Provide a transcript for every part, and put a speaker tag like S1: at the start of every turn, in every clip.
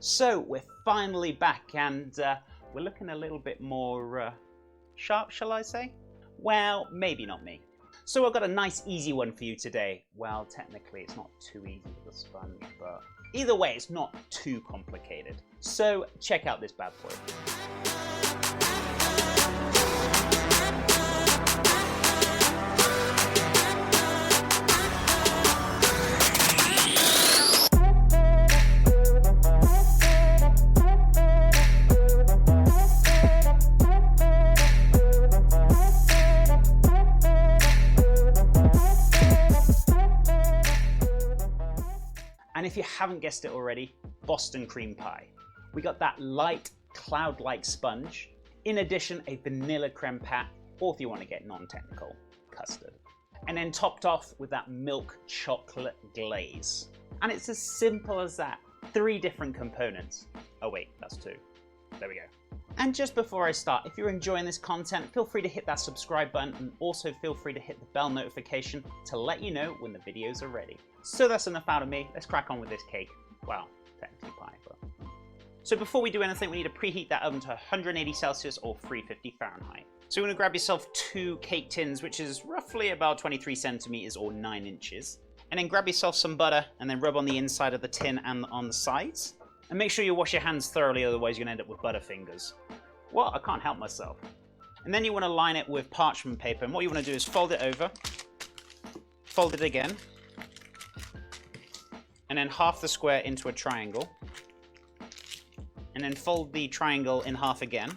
S1: So we're finally back and we're looking a little bit more sharp, shall I say? Well, maybe not me. So I've got a nice easy one for you today. Well, technically it's not too easy with the sponge, but either way it's not too complicated. So check out this bad boy. And if you haven't guessed it already, Boston cream pie. We got that light, cloud-like sponge. In addition, a vanilla creme pat, or if you want to get non-technical, custard. And then topped off with that milk chocolate glaze. And it's as simple as that. 3 different components. Oh wait, that's 2. There we go. And just before I start, if you're enjoying this content, feel free to hit that subscribe button and also feel free to hit the bell notification to let you know when the videos are ready. So that's enough out of me. Let's crack on with this cake. Well, technically pie, but... So before we do anything, we need to preheat that oven to 180 Celsius or 350 Fahrenheit. So you're going to grab yourself 2 cake tins, which is roughly about 23 centimeters or 9 inches. And then grab yourself some butter and then rub on the inside of the tin and on the sides. And make sure you wash your hands thoroughly, otherwise you're going to end up with butter fingers. What? I can't help myself. And then you want to line it with parchment paper. And what you want to do is fold it over, fold it again, and then half the square into a triangle. And then fold the triangle in half again.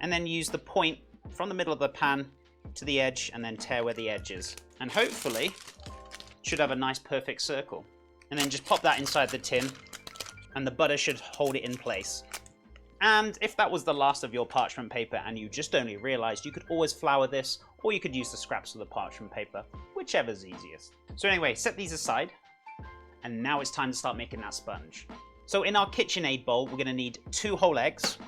S1: And then use the point from the middle of the pan to the edge and then tear where the edge is. And hopefully, should have a nice perfect circle. And then just pop that inside the tin. And the butter should hold it in place. And if that was the last of your parchment paper and you just only realized, you could always flour this, or you could use the scraps of the parchment paper, whichever's easiest. So anyway, set these aside, and now it's time to start making that sponge. So in our KitchenAid bowl, we're gonna need 2 whole eggs,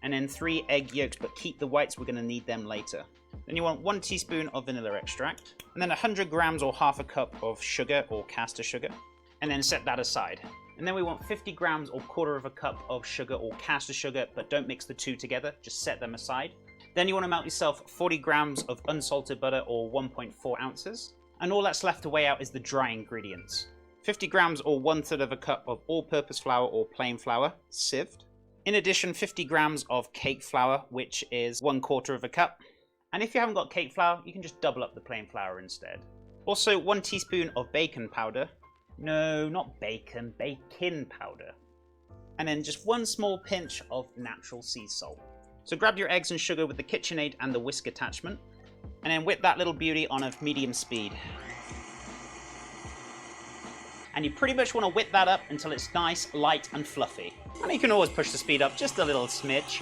S1: and then 3 egg yolks, but keep the whites, we're gonna need them later. Then you want 1 teaspoon of vanilla extract, and then 100 grams or half a cup of sugar or caster sugar, and then set that aside. And then we want 50 grams or 1/4 cup of sugar or caster sugar, but don't mix the 2 together, just set them aside. Then you want to melt yourself 40 grams of unsalted butter or 1.4 ounces. And all that's left to weigh out is the dry ingredients. 50 grams or 1/3 cup of all-purpose flour or plain flour, sieved. In addition, 50 grams of cake flour, which is 1/4 cup. And if you haven't got cake flour, you can just double up the plain flour instead. Also 1 teaspoon of baking powder. No, not bacon, baking powder. And then just 1 small pinch of natural sea salt. So grab your eggs and sugar with the KitchenAid and the whisk attachment. And then whip that little beauty on a medium speed. And you pretty much want to whip that up until it's nice, light and fluffy. And you can always push the speed up just a little smidge.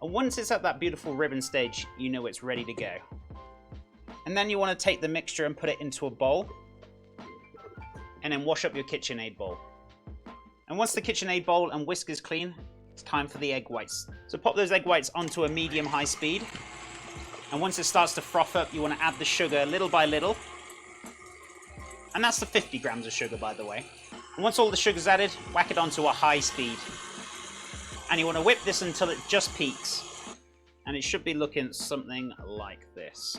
S1: And once it's at that beautiful ribbon stage, you know it's ready to go. And then you want to take the mixture and put it into a bowl. And then wash up your KitchenAid bowl. And once the KitchenAid bowl and whisk is clean, it's time for the egg whites. So pop those egg whites onto a medium-high speed. And once it starts to froth up, you want to add the sugar little by little. And that's the 50 grams of sugar, by the way. And once all the sugar's added, whack it onto a high speed. And you want to whip this until it just peaks. And it should be looking something like this.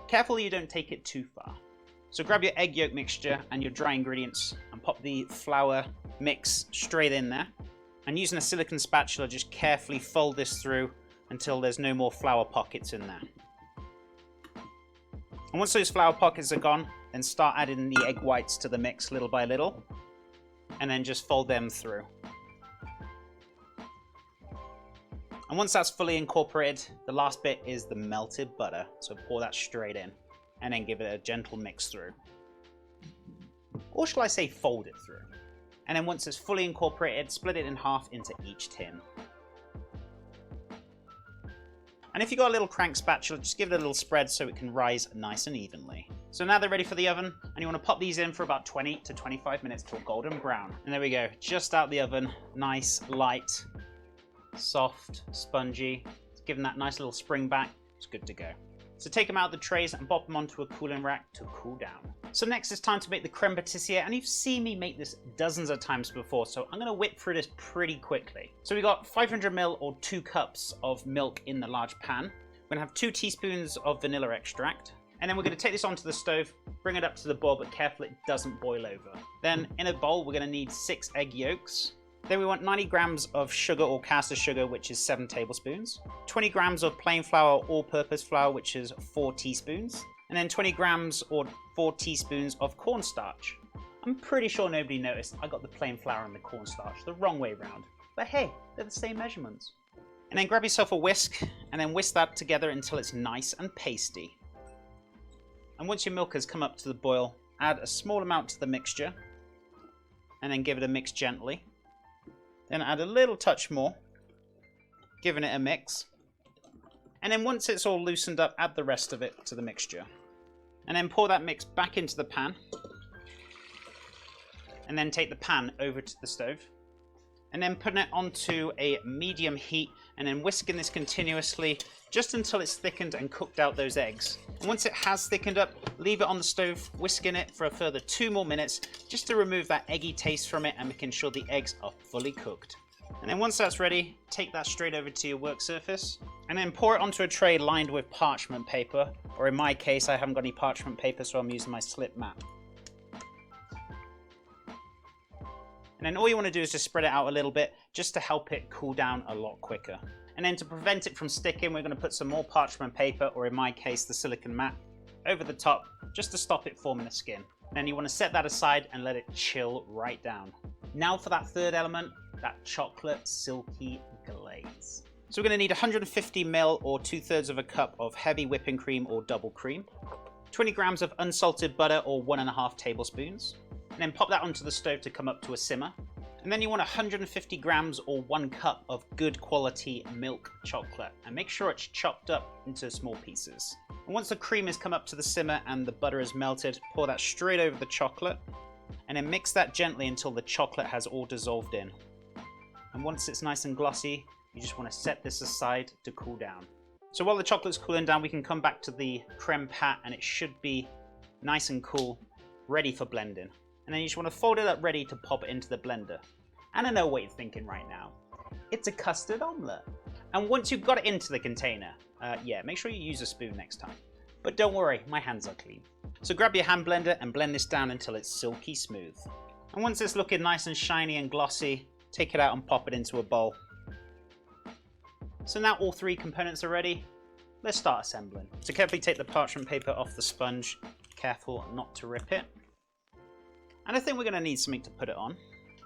S1: Careful you don't take it too far. So grab your egg yolk mixture and your dry ingredients and pop the flour mix straight in there. And using a silicone spatula, just carefully fold this through until there's no more flour pockets in there. And once those flour pockets are gone, then start adding the egg whites to the mix little by little. And then just fold them through. And once that's fully incorporated, the last bit is the melted butter. So pour that straight in. And then give it a gentle mix through. Or shall I say fold it through. And then once it's fully incorporated, split it in half into each tin. And if you've got a little crank spatula, just give it a little spread so it can rise nice and evenly. So now they're ready for the oven, and you want to pop these in for about 20 to 25 minutes till golden brown. And there we go, just out the oven, nice, light, soft, spongy. It's given that nice little spring back, it's good to go. So take them out of the trays and pop them onto a cooling rack to cool down. So next it's time to make the Creme Patissiere, and you've seen me make this dozens of times before, so I'm going to whip through this pretty quickly. So we got 500ml or 2 cups of milk in the large pan. We're going to have 2 teaspoons of vanilla extract. And then we're going to take this onto the stove, bring it up to the boil, but careful it doesn't boil over. Then in a bowl, we're going to need 6 egg yolks. Then we want 90 grams of sugar or caster sugar, which is 7 tablespoons. 20 grams of plain flour or all-purpose flour, which is 4 teaspoons. And then 20 grams or 4 teaspoons of cornstarch. I'm pretty sure nobody noticed I got the plain flour and the cornstarch the wrong way around. But hey, they're the same measurements. And then grab yourself a whisk, and then whisk that together until it's nice and pasty. And once your milk has come up to the boil, add a small amount to the mixture and then give it a mix gently. Then add a little touch more, giving it a mix. And then once it's all loosened up, add the rest of it to the mixture. And then pour that mix back into the pan. And then take the pan over to the stove. And then put it onto a medium heat and then whisking this continuously just until it's thickened and cooked out those eggs. And once it has thickened up, leave it on the stove, whisking it for a further 2 more minutes just to remove that eggy taste from it and making sure the eggs are fully cooked. And then once that's ready, take that straight over to your work surface and then pour it onto a tray lined with parchment paper, or in my case I haven't got any parchment paper, so I'm using my slip mat. And then all you want to do is just spread it out a little bit just to help it cool down a lot quicker. And then to prevent it from sticking, we're going to put some more parchment paper, or in my case the silicone mat, over the top just to stop it forming a skin. And then you want to set that aside and let it chill right down. Now for that third element, that chocolate silky glaze. So we're going to need 150ml or 2/3 of a cup of heavy whipping cream or double cream, 20 grams of unsalted butter or 1.5 tablespoons. And then pop that onto the stove to come up to a simmer. And then you want 150 grams or 1 cup of good quality milk chocolate, and make sure it's chopped up into small pieces. And once the cream has come up to the simmer and the butter is melted, pour that straight over the chocolate and then mix that gently until the chocolate has all dissolved in. And once it's nice and glossy, you just want to set this aside to cool down. So while the chocolate's cooling down, we can come back to the Creme Pat and it should be nice and cool, ready for blending. And then you just want to fold it up ready to pop it into the blender. And I know what you're thinking right now. It's a custard omelette. And once you've got it into the container, make sure you use a spoon next time. But don't worry, my hands are clean. So grab your hand blender and blend this down until it's silky smooth. And once it's looking nice and shiny and glossy, take it out and pop it into a bowl. So now all 3 components are ready. Let's start assembling. So carefully take the parchment paper off the sponge. Careful not to rip it. And I think we're going to need something to put it on.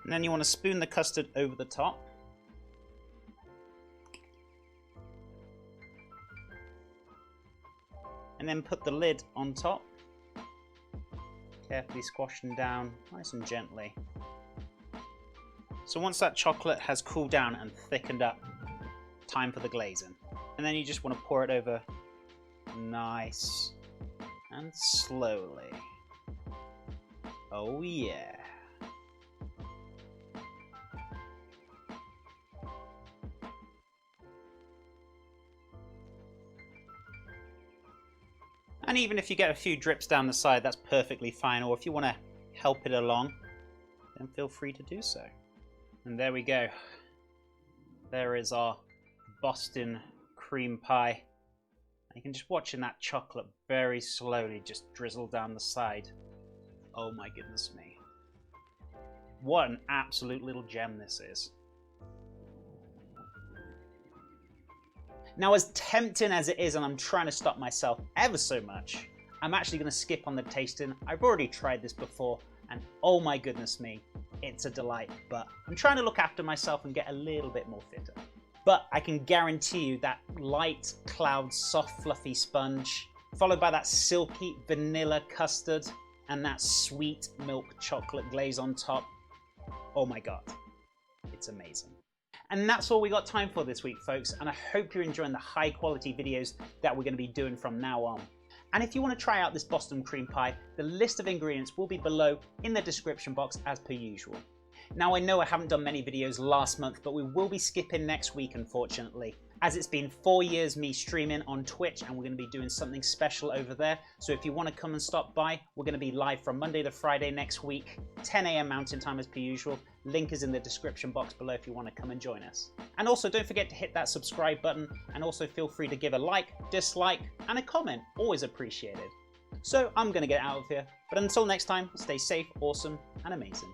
S1: And then you want to spoon the custard over the top. And then put the lid on top. Carefully squashing down, nice and gently. So once that chocolate has cooled down and thickened up, time for the glazing. And then you just want to pour it over nice and slowly. Oh yeah. And even if you get a few drips down the side, that's perfectly fine. Or if you want to help it along, then feel free to do so. And there we go. There is our Boston cream pie. You can just watching that chocolate very slowly just drizzle down the side. Oh my goodness me. What an absolute little gem this is. Now, as tempting as it is, and I'm trying to stop myself ever so much, I'm actually going to skip on the tasting. I've already tried this before, and oh my goodness me, it's a delight. But I'm trying to look after myself and get a little bit more fitter. But I can guarantee you that light cloud, soft, fluffy sponge, followed by that silky vanilla custard, and that sweet milk chocolate glaze on top. Oh my God, it's amazing. And that's all we got time for this week, folks. And I hope you're enjoying the high quality videos that we're going to be doing from now on. And if you want to try out this Boston cream pie, the list of ingredients will be below in the description box as per usual. Now, I know I haven't done many videos last month, but we will be skipping next week, unfortunately. as it's been 4 years me streaming on Twitch, and we're going to be doing something special over there. So if you want to come and stop by, we're going to be live from Monday to Friday next week, 10 a.m. Mountain Time as per usual. Link is in the description box below if you want to come and join us. And also don't forget to hit that subscribe button, and also feel free to give a like, dislike, and a comment. Always appreciated. So I'm going to get out of here, but until next time, stay safe, awesome, and amazing.